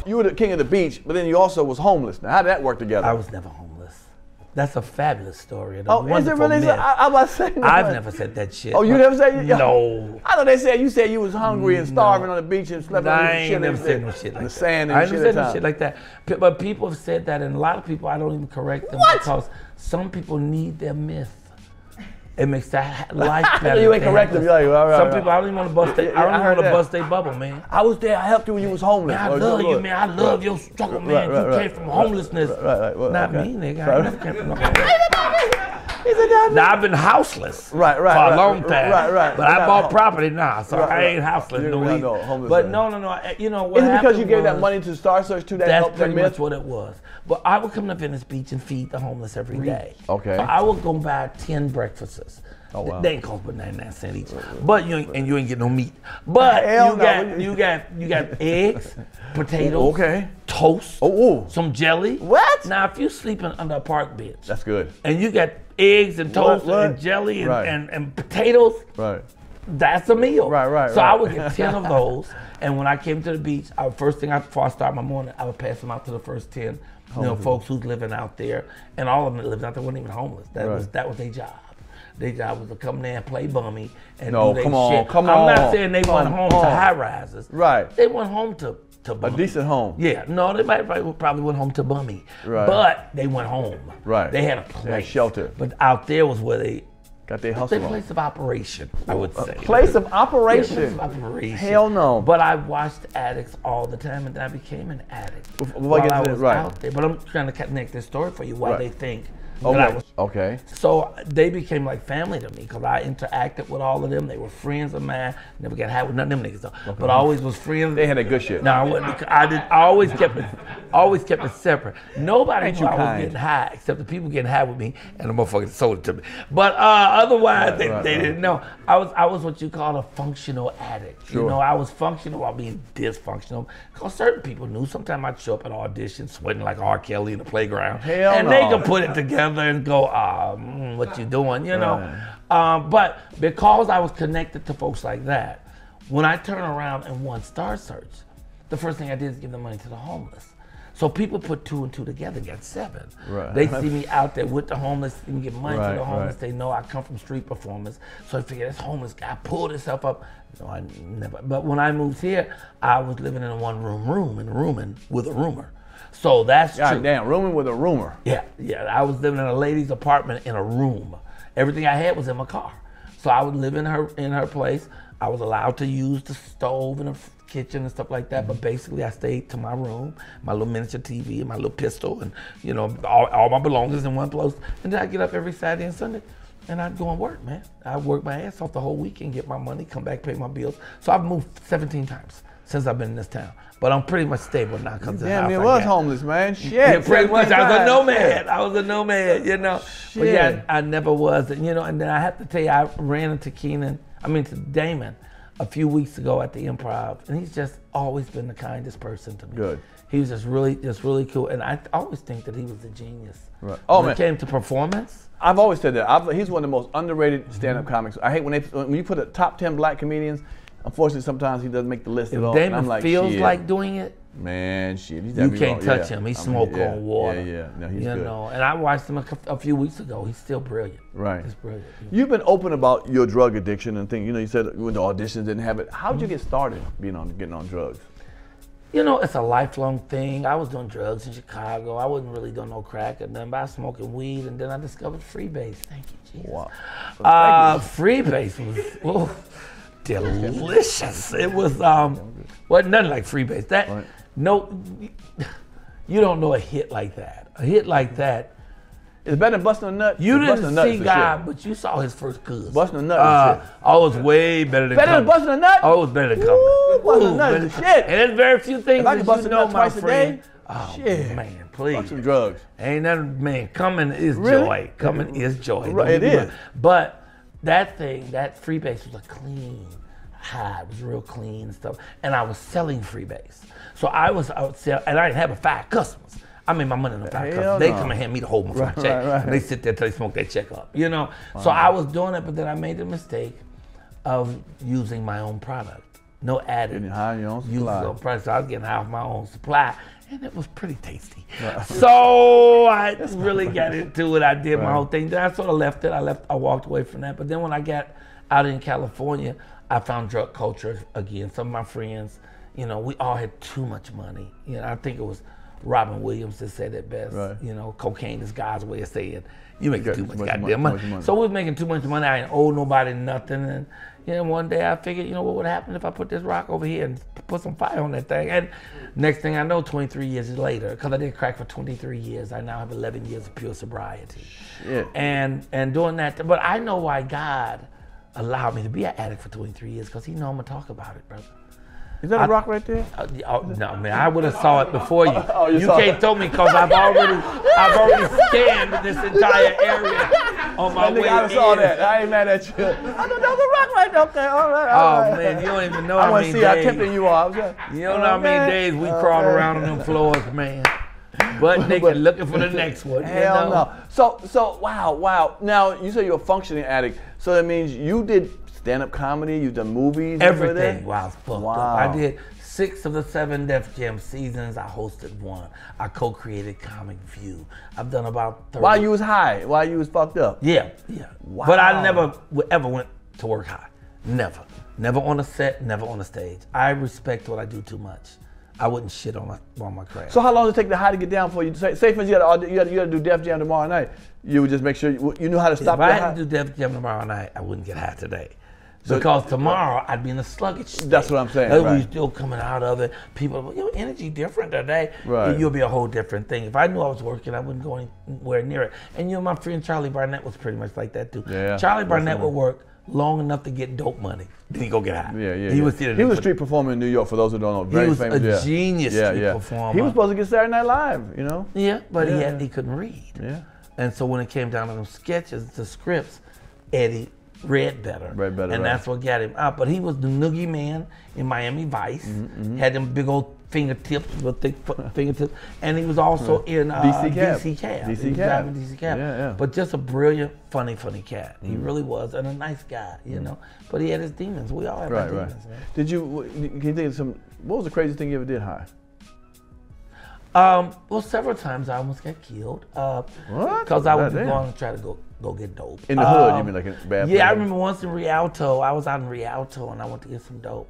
You were the king of the beach, but then you also was homeless. Now, how did that work together? I was never homeless. That's a fabulous story. Oh, is it really? I was saying. I've never said that shit. Oh, you never said? No. I know they said you was hungry and starving on the beach and slept on the shit. I ain't never said no shit like that. The sand I and never said no shit like that. But people have said that, and a lot of people, I don't even correct them because some people need their myth. It makes that life better. You ain't correct them. Like, all right, some people, I don't even want to bust their, I don't even want to bust their bubble, man. I was there. I helped you when you was homeless. Man, I love you, man. I love your struggle, man. You came from homelessness. Well, not me, nigga. I never came from no homelessness. Now, I've been houseless for a long time. But I bought property now, so I ain't houseless no more. But no. You know what? Is it because you gave that money to Star Search too? That that's pretty much what it was. But I would come to Venice Beach and feed the homeless every day. Okay. So I would go buy 10 breakfasts. Oh, wow. They ain't cost but 99 cents each. But you ain't get no meat. But you got eggs, potatoes, toast, some jelly. What? Now if you sleeping under a park bench, that's good. And you got eggs and toast and jelly and potatoes. Right. That's a meal. So I would get 10 of those, and when I came to the beach, first thing before I start my morning, I would pass them out to the first 10, folks who's living out there, and all of them that lived out there weren't even homeless. That was their job. Their job was to come there and play bummy and do their shit. Come on. I'm not saying they went home to high rises. Right. They went home to bummy. A decent home. Yeah. No, they probably went home to bummy. Right. But they went home. Right. They had a place. They had shelter. But out there was where they got their hustle. Their place of operation, I would say. Place of operation? Place of operation. Hell no. But I watched addicts all the time, and then I became an addict while I was out there. But I'm trying to connect this story for you, why they think that I was. Okay. So they became like family to me because I interacted with all of them. They were friends of mine. Never got high with none of them niggas though. Okay. But I always was friends. They had a good shit. No, I wasn't. I always kept it separate. Nobody knew I was getting high except the people getting high with me and the motherfuckers sold it to me. But otherwise, they didn't know. I was what you call a functional addict. Sure. You know, I was functional while being dysfunctional because certain people knew. Sometimes I'd show up at auditions sweating like R. Kelly in the playground. And they could put it together and go, what you doing, you know? But because I was connected to folks like that, when I turned around and won Star Search, the first thing I did is give the money to the homeless. So people put 2 and 2 together, got 7. Right. They see me out there with the homeless and get money to the homeless. They know I come from street performance. So they figure this homeless guy pulled himself up. No, I never. But when I moved here, I was living in a rooming with a roomer. So that's true. Damn, rooming with a roomer. Yeah. I was living in a lady's apartment in a room. Everything I had was in my car. So I would live in her place. I was allowed to use the stove and the kitchen and stuff like that, but basically I stayed to my room, my little miniature TV and my little pistol and, you know, all my belongings in one place. And then I'd get up every Saturday and Sunday and I'd go and work, man. I'd work my ass off the whole weekend, get my money, come back, pay my bills. So I've moved 17 times since I've been in this town. But I'm pretty much stable now because of the house I was homeless, man. Shit. Yeah, pretty much. I was a nomad, you know. Shit. But yeah, I never was. And, you know, and then I have to tell you, I ran into to Damon a few weeks ago at the Improv, and he's just always been the kindest person to me. Good. He was just really cool, and I always think that he was a genius. Right. When it came to performance. I've always said that. He's one of the most underrated stand-up comics. I hate when you put a top 10 black comedians. Unfortunately, sometimes he doesn't make the list at all. If Damon feels like doing it, man, shit, you can't touch him. He smoke on water. No, he's good. You know, and I watched him a few weeks ago. He's still brilliant. Right. He's brilliant. You've been open about your drug addiction and things. You know, you said when the auditions didn't have it. How'd you get started getting on drugs? You know, it's a lifelong thing. I was doing drugs in Chicago. I wasn't really doing no crack or nothing, but I was smoking weed, and then I discovered Freebasing. Thank you, Jesus. Wow. Freebasing was delicious. It was wasn't nothing like Freebase. No, you don't know a hit like that. A hit like that. It's better than busting a nut. You didn't see God, but you saw his first cousin. Busting a nut. Oh, it was way better than better than busting a nut. Oh, it was better than coming. Busting a nut is shit. And there's very few things if I can bust a nut twice a day. Oh, shit. Man, please. Fuck some drugs. Ain't nothing, man. Coming is joy. Coming is joy. Right, it is. But that Freebase was a clean high. It was real clean and stuff. And I was selling Freebase. So I would sell, and I didn't have 5 customers. I made my money on the 5 customers. They come and hand me the whole check. And they sit there till they smoke that check up, you know? Wow. So I was doing it, but then I made the mistake of using my own product. no addict. Getting high on your own supply. So I was getting high off my own supply, and it was pretty tasty. So I really got into it. I did my whole thing. Then I sort of left it. I walked away from that. But then when I got out in California, I found drug culture again. Some of my friends, you know, we all had too much money. You know, I think it was Robin Williams that said it best. Right. You know, cocaine is God's way of saying you make too much goddamn money. So we was making too much money. I ain't owe nobody nothing. And you know, one day I figured, you know, what would happen if I put this rock over here and put some fire on that thing? And next thing I know, 23 years later, because I did crack for 23 years, I now have 11 years of pure sobriety. Shit. And doing that, but I know why God allowed me to be an addict for 23 years, because He know I'm gonna talk about it, brother. Is that a rock right there? No, man, I would have saw it before you. You can't throw me because I've already scanned this entire area on my way in. I saw that. I ain't mad at you. I thought that was a rock right there. Okay, all right. Oh man, you don't even know how many days. I want to see how tempting you are. You don't know how many days we crawled around on them floors, man. But naked, looking for the next one. Hell no. So wow. Now you say you're a functioning addict. So that means you did stand-up comedy, you've done movies, everything. Wow, it's fucked up. I did 6 of the 7 Def Jam seasons. I hosted 1. I co-created Comic View. I've done about 30. While you was high, while you was fucked up. Yeah. Wow. But I never ever went to work high. Never on a set, never on a stage. I respect what I do too much. I wouldn't shit on my craft. So how long did it take the high to get down for you? Say for instance, you had to do Def Jam tomorrow night. You would just make sure you knew how to stop. If I had to do Def Jam tomorrow night, I wouldn't get high today. Because tomorrow I'd be in a sluggish state. That's what I'm saying. We're still coming out of it. People, your energy different today. Right. You'll be a whole different thing. If I knew I was working, I wouldn't go anywhere near it. And you know, my friend Charlie Barnett was pretty much like that too. Yeah. Charlie Barnett would work long enough to get dope money. Then he go get high. He was a street performer in New York. For those who don't know, very famous. He was a genius street performer. He was supposed to get Saturday Night Live, you know. Yeah, but he couldn't read. Yeah. And so when it came down to them sketches, the scripts, Eddie read better. And that's what got him out. But he was the noogie man in Miami Vice. Had them big old fingertips, with thick fingertips. And he was also in DC Cab. Yeah. But just a brilliant, funny cat. He really was, and a nice guy, you know. But he had his demons. We all have our demons. Man. Can you think of what was the craziest thing you ever did high? Well, several times I almost got killed. What? Because I was going to try to go get dope. In the hood, you mean, like in bad place? Yeah, I remember once in Rialto, I was out in Rialto and I went to get some dope.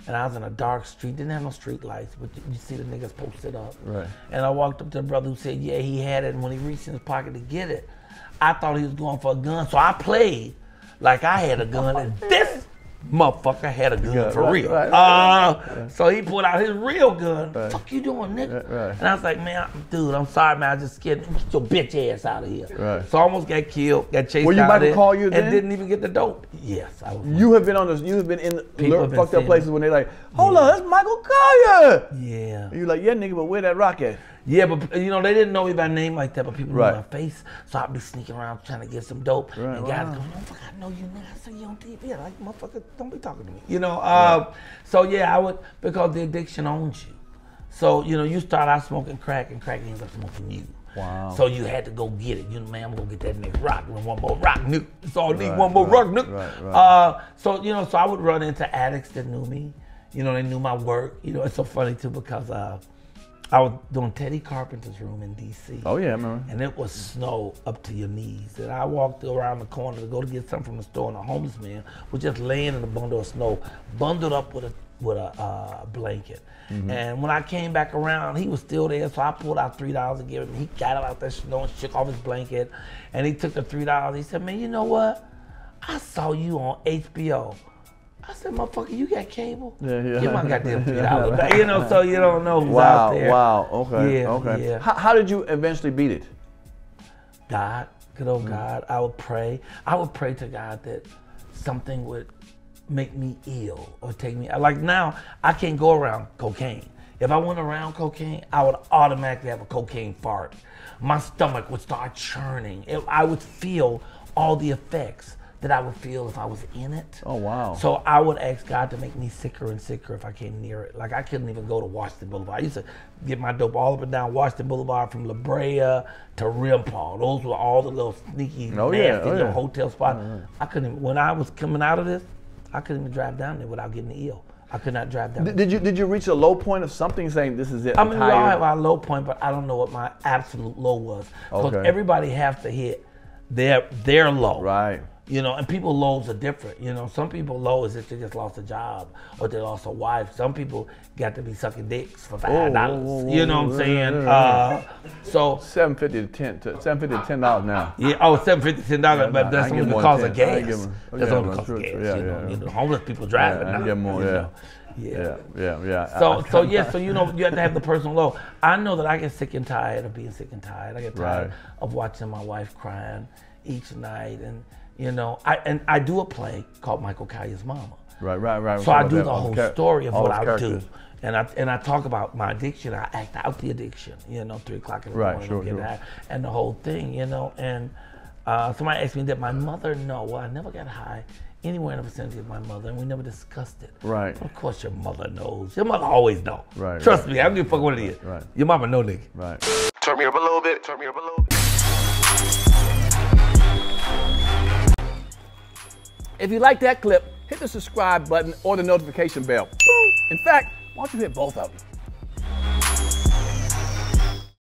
And I was in a dark street, didn't have no street lights, but you see the niggas posted up. Right. And I walked up to the brother who said, yeah, he had it, and when he reached in his pocket to get it, I thought he was going for a gun, so I played like I had a gun, and this motherfucker had a gun for real. So he pulled out his real gun. Fuck you doing, nigga? And I was like, man, dude, I'm sorry, man. I just scared. Get your bitch ass out of here. So I almost got killed, got chased out of there. Were you about to call you then? And didn't even get the dope. Yes, I was. You have been in fucked up places when they like, hold on, that's Michael Colyar. Yeah. And you're like, yeah, nigga, but where that rock at? Yeah, but you know, they didn't know me by name like that, but people knew my face. So I'd be sneaking around trying to get some dope. And guys go, motherfucker, I know you, nigga. I saw you on TV. Like, motherfucker, don't be talking to me. You know, so yeah, I would, because the addiction owns you. So, you know, you start out smoking crack and crack ends up smoking you. Wow. So you had to go get it. You know, man, I'm gonna get that next rock. One more rock, nigga. That's all I need, one more rock, nigga. So, you know, so I would run into addicts that knew me. You know, they knew my work. You know, it's so funny too, because I was doing Teddy Carpenter's room in D.C. Oh yeah, I remember. And it was snow up to your knees. And I walked around the corner to go to get something from the store, and a homeless man was just laying in a bundle of snow, bundled up with a blanket. And when I came back around, he was still there, so I pulled out $3 to give him. He got out that snow and shook off his blanket, and he took the $3. He said, man, you know what? I saw you on HBO. I said, motherfucker, you got cable? Give my goddamn $3. You know, so you don't know who's out there. Wow, okay. Yeah. How did you eventually beat it? God, good old God. I would pray. I would pray to God that something would make me ill or take me, like now, I can't go around cocaine. If I went around cocaine, I would automatically have a cocaine fart. My stomach would start churning. I would feel all the effects that I would feel if I was in it. Oh, wow. So I would ask God to make me sicker and sicker if I came near it. Like, I couldn't even go to Washington Boulevard. I used to get my dope all up and down Washington Boulevard from La Brea to Rimpau. Those were all the little sneaky, nasty little hotel spots. I couldn't even, when I was coming out of this, I couldn't even drive down there without getting ill. I could not drive that. Did you reach a low point of something saying this is it? I mean, we all have our low point, but I don't know what my absolute low was. Because everybody has to hit their low. Right. You know, and people's lows are different. You know, some people low is if they just lost a job or they lost a wife. Some people got to be sucking dicks for $5. You know what I'm saying? So $7.50 to $10 now. Yeah. Oh, $7.50 to $10, but that's only because of gas. That's only because of gas. Yeah. You know, homeless people driving. I get more. Yeah. So you know, you have to have the personal low. I know that I get sick and tired of being sick and tired. I get tired of watching my wife crying each night, and you know, I do a play called Michael Colyar's Mama. Right. So I do the whole story of what I do, and I talk about my addiction. I act out the addiction. You know, 3 o'clock in the morning, sure. And the whole thing. You know, and somebody asked me, did my mother know? Well, I never got high anywhere in the vicinity of my mother, and we never discussed it. Right. Of course, your mother knows. Your mother always know. Right. Trust me, I don't give a fuck what it is. Right. Your mama know, nigga. Right. Turn me up a little bit. Turn me up a little bit. If you like that clip, hit the subscribe button or the notification bell. In fact, why don't you hit both of them?